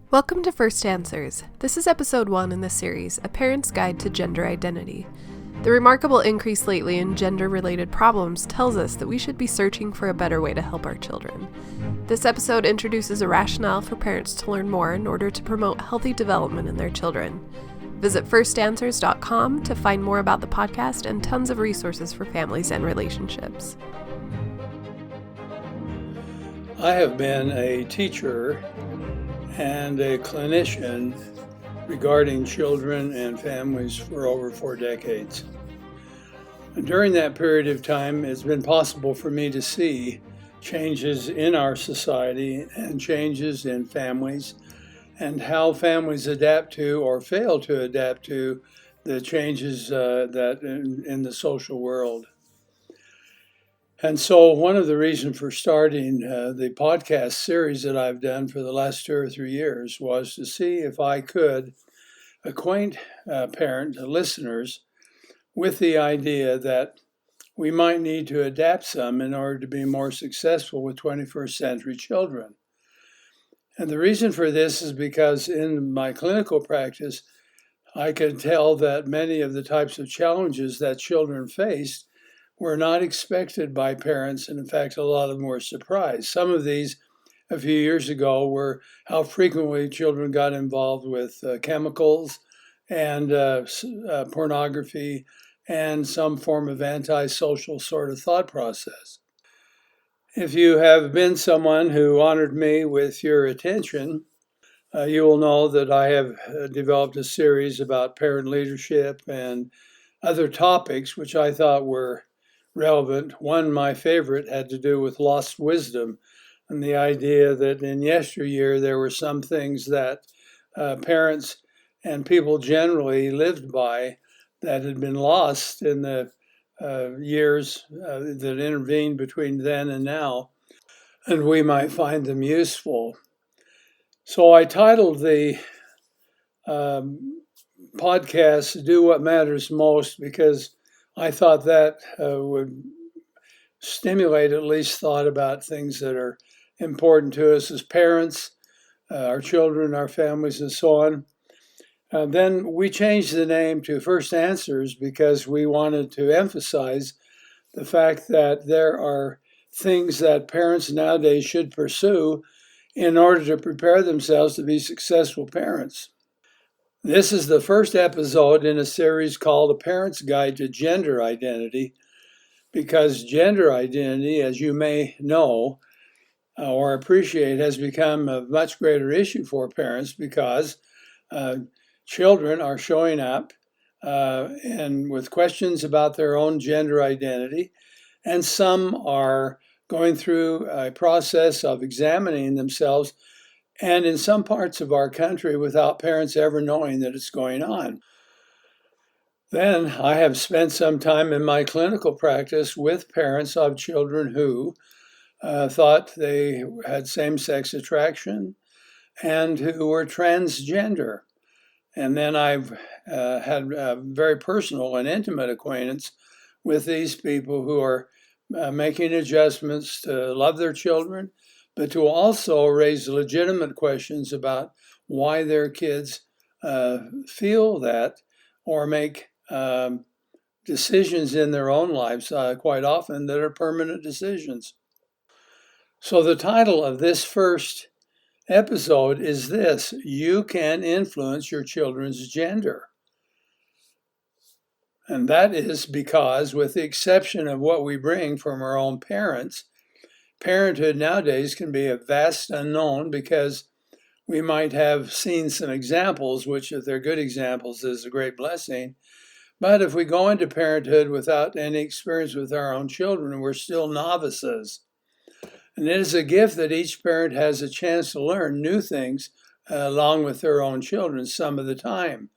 Welcome to First Answers. This is episode 1 in the series, A Parent's Guide to Gender Identity. The remarkable increase lately in gender-related problems tells us that we should be searching for a better way to help our children. This episode introduces a rationale for parents to learn more in order to promote healthy development in their children. Visit firstanswers.com to find more about the podcast and tons of resources for families and relationships. I have been a teacher and a clinician regarding children and families for over 4 decades. And during that period of time, it's been possible for me to see changes in our society and changes in families and how families adapt to or fail to adapt to the changes that in the social world. And so one of the reasons for starting the podcast series that I've done for the last 2 or 3 years was to see if I could acquaint listeners with the idea that we might need to adapt some in order to be more successful with 21st century children. And the reason for this is because in my clinical practice, I could tell that many of the types of challenges that children faced were not expected by parents, and in fact, a lot of them were surprised. Some of these a few years ago were how frequently children got involved with chemicals and pornography and some form of antisocial sort of thought process. If you have been someone who honored me with your attention, you will know that I have developed a series about parent leadership and other topics which I thought were relevant. One, my favorite, had to do with lost wisdom and the idea that in yesteryear there were some things that parents and people generally lived by that had been lost in the years that intervened between then and now, and we might find them useful. So I titled the podcast Do What Matters Most because I thought that would stimulate at least thought about things that are important to us as parents, our children, our families, and so on. Then we changed the name to First Answers because we wanted to emphasize the fact that there are things that parents nowadays should pursue in order to prepare themselves to be successful parents. This is the first episode in a series called A Parent's Guide to Gender Identity, because gender identity, as you may know or appreciate, has become a much greater issue for parents because children are showing up and with questions about their own gender identity, and some are going through a process of examining themselves, and in some parts of our country without parents ever knowing that it's going on. Then I have spent some time in my clinical practice with parents of children who thought they had same-sex attraction and who were transgender. And then I've had a very personal and intimate acquaintance with these people who are making adjustments to love their children, but to also raise legitimate questions about why their kids feel that or make decisions in their own lives quite often that are permanent decisions. So the title of this first episode is this: You Can Influence Your Children's Gender. And that is because, with the exception of what we bring from our own parents, parenthood nowadays can be a vast unknown because we might have seen some examples, which if they're good examples is a great blessing. But if we go into parenthood without any experience with our own children, we're still novices. And it is a gift that each parent has a chance to learn new things along with their own children some of the time.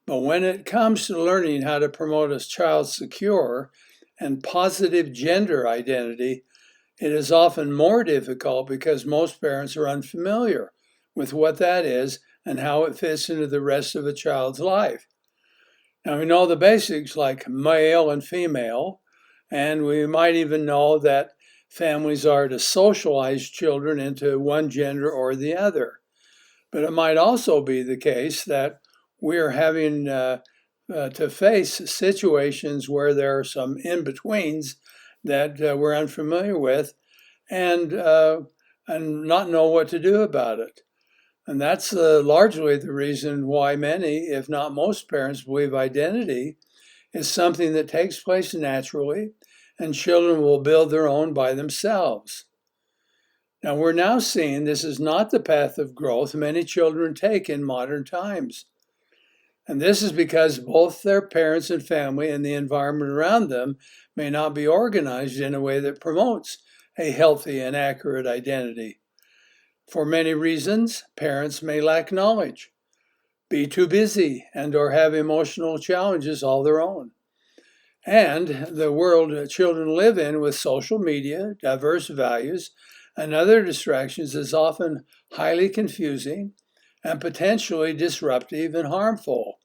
But when it comes to learning how to promote a child's secure and positive gender identity, it is often more difficult because most parents are unfamiliar with what that is and how it fits into the rest of a child's life. Now, we know the basics like male and female, and we might even know that families are to socialize children into one gender or the other. But it might also be the case that we're having to face situations where there are some in-betweens that we're unfamiliar with and not know what to do about it. And that's largely the reason why many, if not most parents, believe identity is something that takes place naturally and children will build their own by themselves. Now, we're now seeing this is not the path of growth many children take in modern times. And this is because both their parents and family and the environment around them may not be organized in a way that promotes a healthy and accurate identity. For many reasons, parents may lack knowledge, be too busy, and/or have emotional challenges all their own. And the world children live in with social media, diverse values, and other distractions is often highly confusing and potentially disruptive and harmful.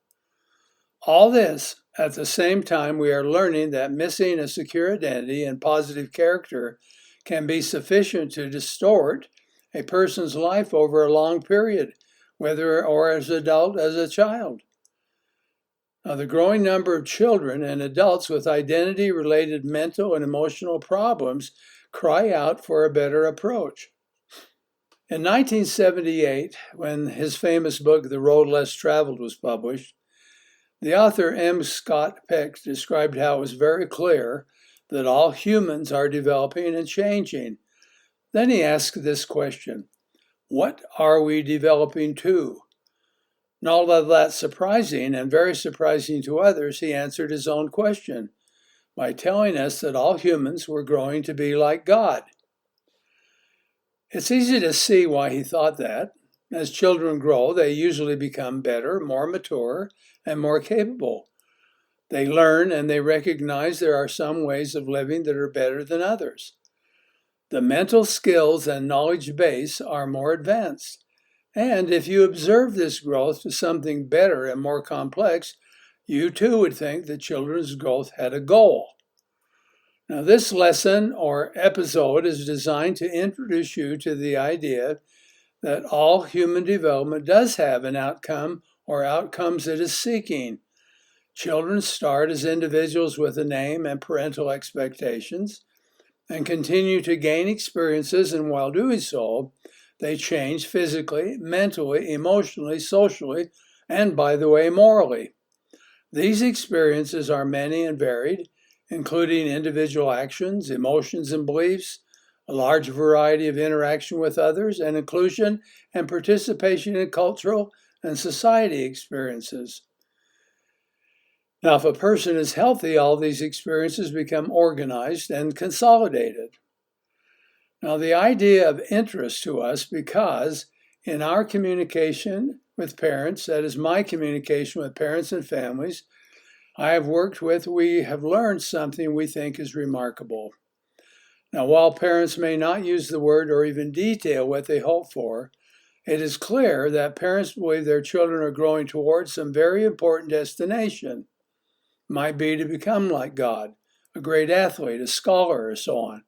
All this at the same time we are learning that missing a secure identity and positive character can be sufficient to distort a person's life over a long period, whether or as an adult as a child. Now, the growing number of children and adults with identity-related mental and emotional problems cry out for a better approach. In 1978, when his famous book, The Road Less Traveled, was published, the author M. Scott Peck described how it was very clear that all humans are developing and changing. Then he asked this question: what are we developing to? And although that's surprising and very surprising to others, he answered his own question by telling us that all humans were growing to be like God. It's easy to see why he thought that. As children grow, they usually become better, more mature, and more capable. They learn and they recognize there are some ways of living that are better than others. The mental skills and knowledge base are more advanced. And if you observe this growth to something better and more complex, you too would think that children's growth had a goal. Now, this lesson or episode is designed to introduce you to the idea that all human development does have an outcome or outcomes it is seeking. Children start as individuals with a name and parental expectations and continue to gain experiences, and while doing so, they change physically, mentally, emotionally, socially, and, by the way, morally. These experiences are many and varied, including individual actions, emotions, and beliefs, a large variety of interaction with others, and inclusion and participation in cultural and society experiences. Now, if a person is healthy, all these experiences become organized and consolidated. Now, the idea of interest to us, because in our communication with parents, that is my communication with parents and families I have worked with, we have learned something we think is remarkable. Now, while parents may not use the word or even detail what they hope for, it is clear that parents believe their children are growing towards some very important destination. It might be to become like God, a great athlete, a scholar, or so on.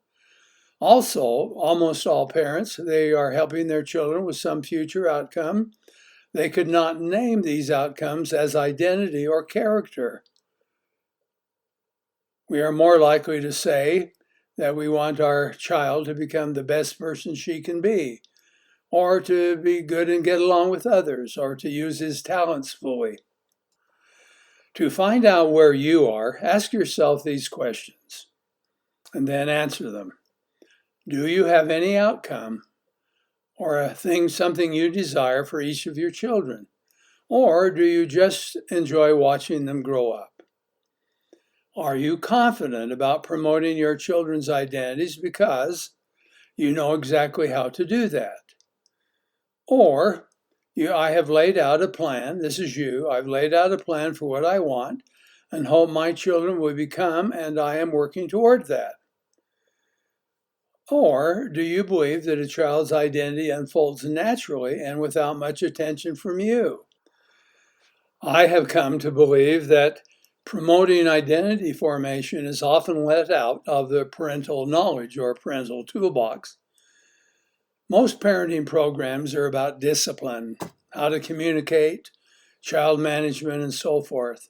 Also, almost all parents, they are helping their children with some future outcome. They could not name these outcomes as identity or character. We are more likely to say that we want our child to become the best person she can be, or to be good and get along with others, or to use his talents fully. To find out where you are, ask yourself these questions and then answer them. Do you have any outcome or a thing, something you desire for each of your children? Or do you just enjoy watching them grow up? Are you confident about promoting your children's identities because you know exactly how to do that? Or I have laid out a plan, this is you, I've laid out a plan for what I want and hope my children will become, and I am working toward that. Or do you believe that a child's identity unfolds naturally and without much attention from you? I have come to believe that promoting identity formation is often let out of the parental knowledge or parental toolbox. Most parenting programs are about discipline, how to communicate, child management, and so forth.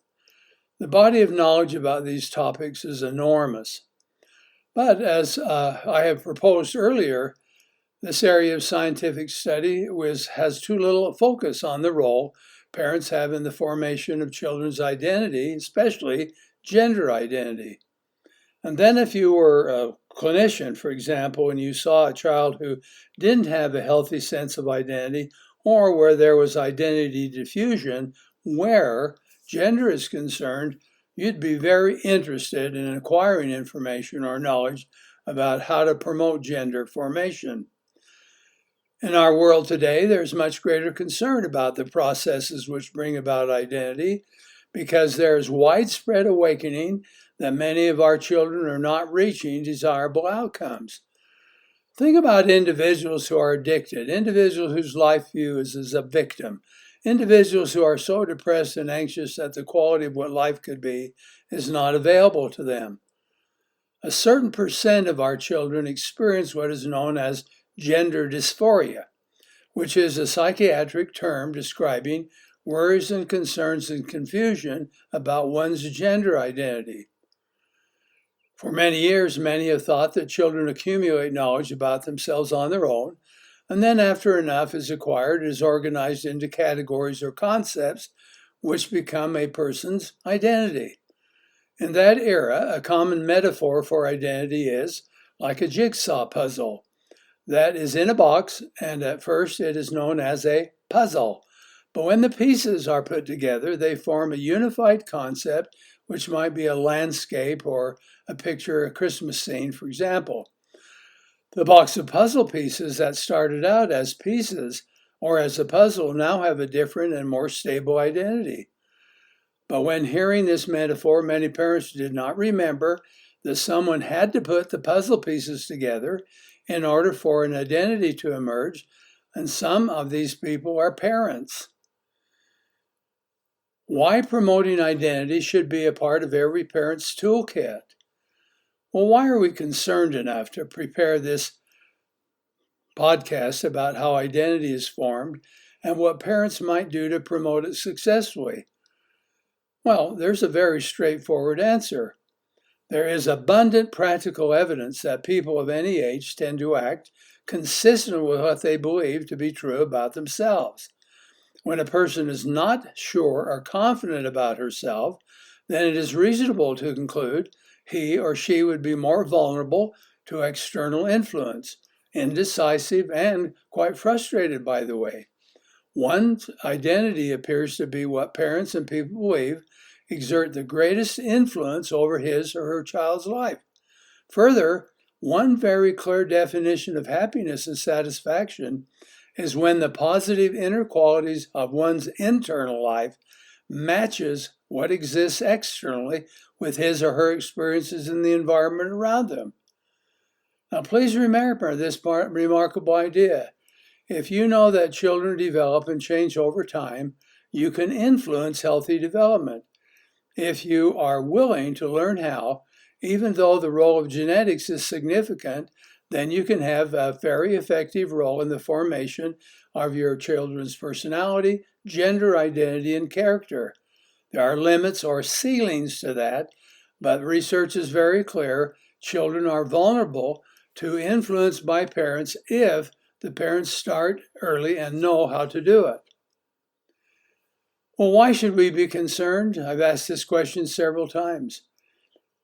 The body of knowledge about these topics is enormous. But as I have proposed earlier, this area of scientific study has too little focus on the role parents have in the formation of children's identity, especially gender identity. And then if you were a clinician, for example, and you saw a child who didn't have a healthy sense of identity, or where there was identity diffusion, where gender is concerned, you'd be very interested in acquiring information or knowledge about how to promote gender formation. In our world today, there's much greater concern about the processes which bring about identity because there's widespread awakening that many of our children are not reaching desirable outcomes. Think about individuals who are addicted, individuals whose life view is as a victim, individuals who are so depressed and anxious that the quality of what life could be is not available to them. A certain percent of our children experience what is known as gender dysphoria, which is a psychiatric term describing worries and concerns and confusion about one's gender identity. For many years, many have thought that children accumulate knowledge about themselves on their own, and then after enough is acquired, it is organized into categories or concepts which become a person's identity. In that era, a common metaphor for identity is like a jigsaw puzzle that is in a box, and at first it is known as a puzzle. But when the pieces are put together, they form a unified concept, which might be a landscape or a picture, a Christmas scene, for example. The box of puzzle pieces that started out as pieces or as a puzzle now have a different and more stable identity. But when hearing this metaphor, many parents did not remember that someone had to put the puzzle pieces together in order for an identity to emerge, and some of these people are parents. Why promoting identity should be a part of every parent's toolkit? Well, why are we concerned enough to prepare this podcast about how identity is formed and what parents might do to promote it successfully? Well, there's a very straightforward answer. There is abundant practical evidence that people of any age tend to act consistent with what they believe to be true about themselves. When a person is not sure or confident about herself, then it is reasonable to conclude he or she would be more vulnerable to external influence, indecisive, and quite frustrated, by the way. One's identity appears to be what parents and people believe exert the greatest influence over his or her child's life. Further, one very clear definition of happiness and satisfaction is when the positive inner qualities of one's internal life matches what exists externally with his or her experiences in the environment around them. Now, please remember this remarkable idea. If you know that children develop and change over time, you can influence healthy development. If you are willing to learn how, even though the role of genetics is significant, then you can have a very effective role in the formation of your children's personality, gender identity, and character. There are limits or ceilings to that, but research is very clear. Children are vulnerable to influence by parents if the parents start early and know how to do it. Well, why should we be concerned? I've asked this question several times.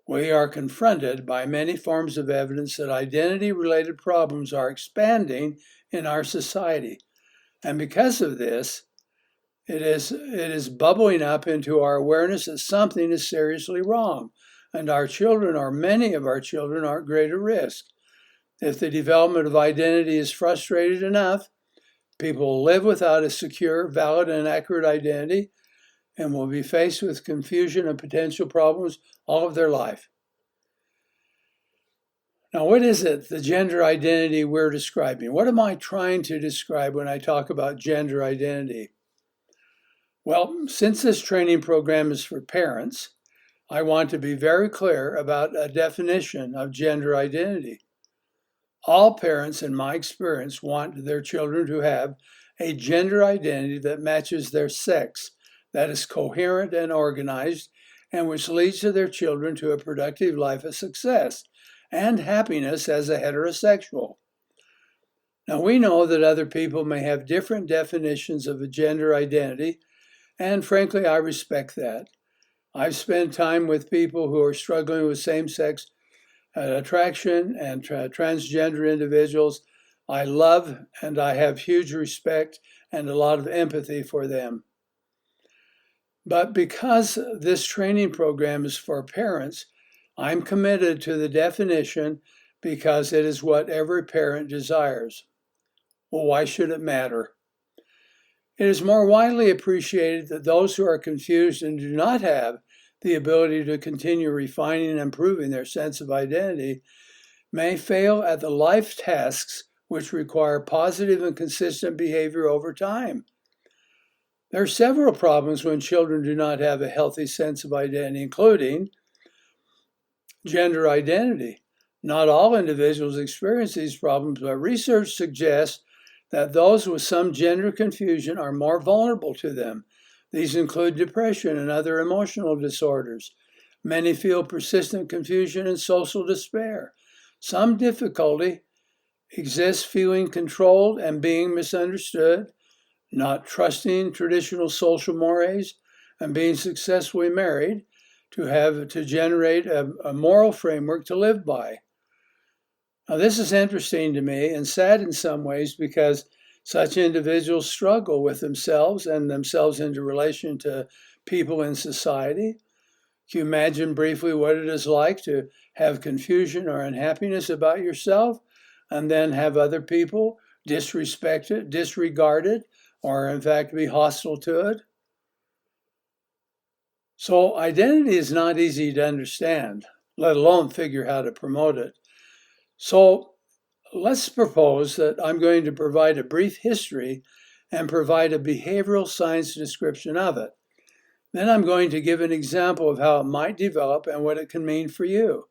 We are confronted by many forms of evidence that identity-related problems are expanding in our society. And because of this, it is bubbling up into our awareness that something is seriously wrong, and our children, or many of our children, are at greater risk. If the development of identity is frustrated enough, people will live without a secure, valid, and accurate identity and will be faced with confusion and potential problems all of their life. Now, what is it, the gender identity we're describing? What am I trying to describe when I talk about gender identity? Well, since this training program is for parents, I want to be very clear about a definition of gender identity. All parents, in my experience, want their children to have a gender identity that matches their sex, that is coherent and organized, and which leads to their children to a productive life of success and happiness as a heterosexual. Now, we know that other people may have different definitions of a gender identity, and frankly, I respect that. I've spent time with people who are struggling with same-sex attraction and transgender individuals. I love and I have huge respect and a lot of empathy for them. But because this training program is for parents, I'm committed to the definition because it is what every parent desires. Well, why should it matter? It is more widely appreciated that those who are confused and do not have the ability to continue refining and improving their sense of identity may fail at the life tasks which require positive and consistent behavior over time. There are several problems when children do not have a healthy sense of identity, including gender identity. Not all individuals experience these problems, but research suggests that those with some gender confusion are more vulnerable to them. These include depression and other emotional disorders. Many feel persistent confusion and social despair. Some difficulty exists feeling controlled and being misunderstood, not trusting traditional social mores, and being successfully married to generate a moral framework to live by. Now, this is interesting to me and sad in some ways because such individuals struggle with themselves and themselves into relation to people in society. Can you imagine briefly what it is like to have confusion or unhappiness about yourself and then have other people disrespect it, disregard it, or in fact be hostile to it? So identity is not easy to understand, let alone figure how to promote it. So let's propose that I'm going to provide a brief history and provide a behavioral science description of it. Then I'm going to give an example of how it might develop and what it can mean for you.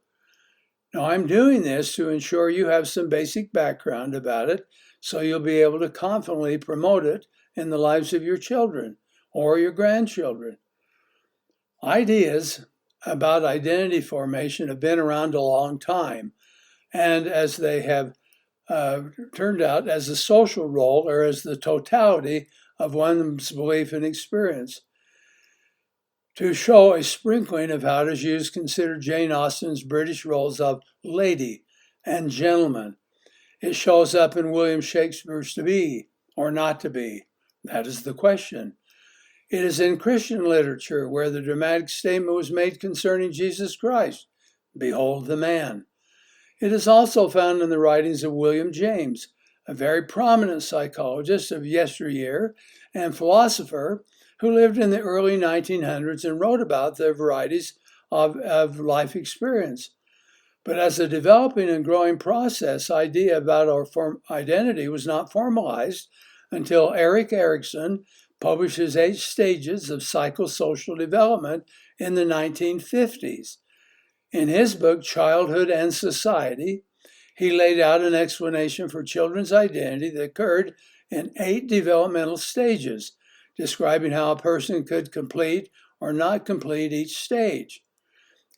Now, I'm doing this to ensure you have some basic background about it so you'll be able to confidently promote it in the lives of your children or your grandchildren. Ideas about identity formation have been around a long time, and as they have turned out as a social role or as the totality of one's belief and experience. To show a sprinkling of how it is used, consider Jane Austen's British roles of lady and gentleman. It shows up in William Shakespeare's To Be or Not to Be. That is the question. It is in Christian literature where the dramatic statement was made concerning Jesus Christ. Behold the man. It is also found in the writings of William James, a very prominent psychologist of yesteryear and philosopher who lived in the early 1900s and wrote about the varieties of life experience. But as a developing and growing process, idea about our identity was not formalized until Erik Erikson published his 8 stages of psychosocial development in the 1950s. In his book, Childhood and Society, he laid out an explanation for children's identity that occurred in 8 developmental stages, describing how a person could complete or not complete each stage.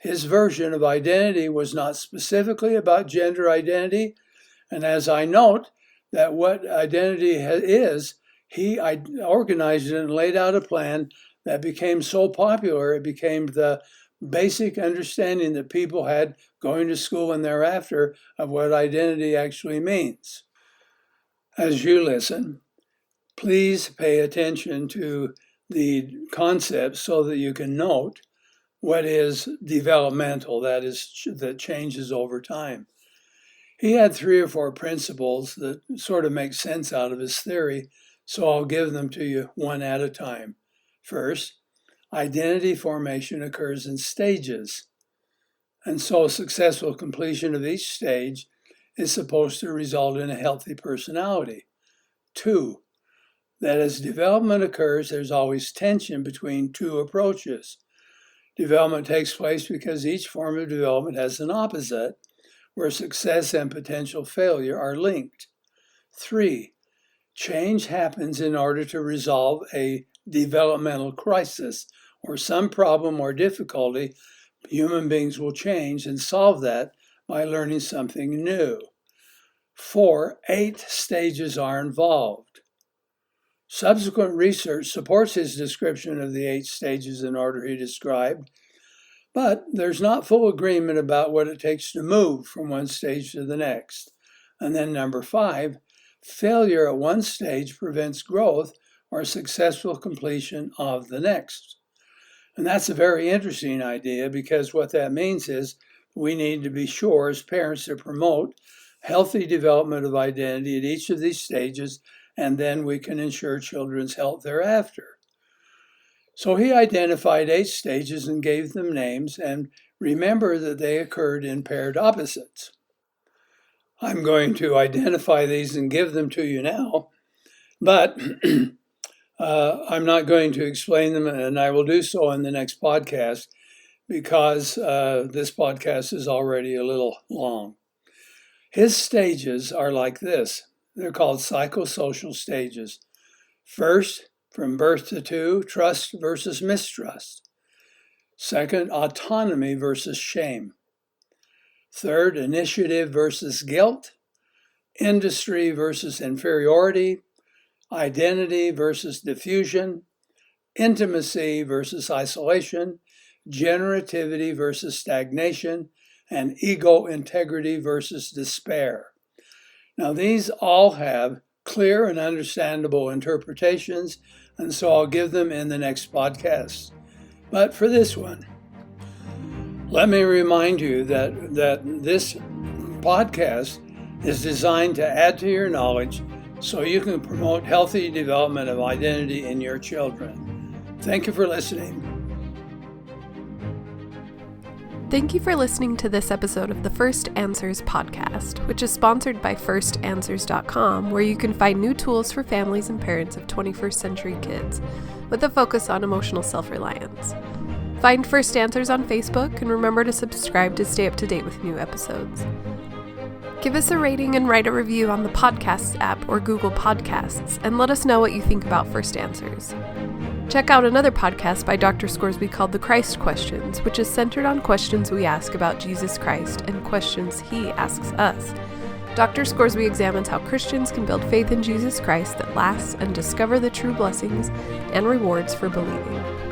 His version of identity was not specifically about gender identity, and as I note that what identity is, he organized it and laid out a plan that became so popular, it became the basic understanding that people had going to school and thereafter of what identity actually means. As you listen, please pay attention to the concepts so that you can note what is developmental, that is, that changes over time. He had 3 or 4 principles that sort of make sense out of his theory, so I'll give them to you one at a time. First, identity formation occurs in stages, and so successful completion of each stage is supposed to result in a healthy personality. 2, that as development occurs, there's always tension between 2 approaches. Development takes place because each form of development has an opposite, where success and potential failure are linked. 3. Change happens in order to resolve a developmental crisis or some problem or difficulty. Human beings will change and solve that by learning something new. 4. 8 stages are involved. Subsequent research supports his description of the 8 stages in order he described, but there's not full agreement about what it takes to move from one stage to the next. And then number 5, failure at one stage prevents growth or successful completion of the next. And that's a very interesting idea, because what that means is we need to be sure as parents to promote healthy development of identity at each of these stages, and then we can ensure children's health thereafter. So he identified 8 stages and gave them names, and remember that they occurred in paired opposites. I'm going to identify these and give them to you now, but I'm not going to explain them, and I will do so in the next podcast, because this podcast is already a little long. His stages are like this. They're called psychosocial stages. First, from birth to 2, trust versus mistrust. Second, autonomy versus shame. Third, initiative versus guilt. Industry versus inferiority. Identity versus diffusion. Intimacy versus isolation. Generativity versus stagnation. And ego integrity versus despair. Now, these all have clear and understandable interpretations, and so I'll give them in the next podcast. But for this one, let me remind you that this podcast is designed to add to your knowledge so you can promote healthy development of identity in your children. Thank you for listening. Thank you for listening to this episode of the First Answers podcast, which is sponsored by firstanswers.com, where you can find new tools for families and parents of 21st century kids, with a focus on emotional self-reliance. Find First Answers on Facebook, and remember to subscribe to stay up to date with new episodes. Give us a rating and write a review on the Podcasts app or Google Podcasts, and let us know what you think about First Answers. Check out another podcast by Dr. Scoresby called The Christ Questions, which is centered on questions we ask about Jesus Christ and questions he asks us. Dr. Scoresby examines how Christians can build faith in Jesus Christ that lasts and discover the true blessings and rewards for believing.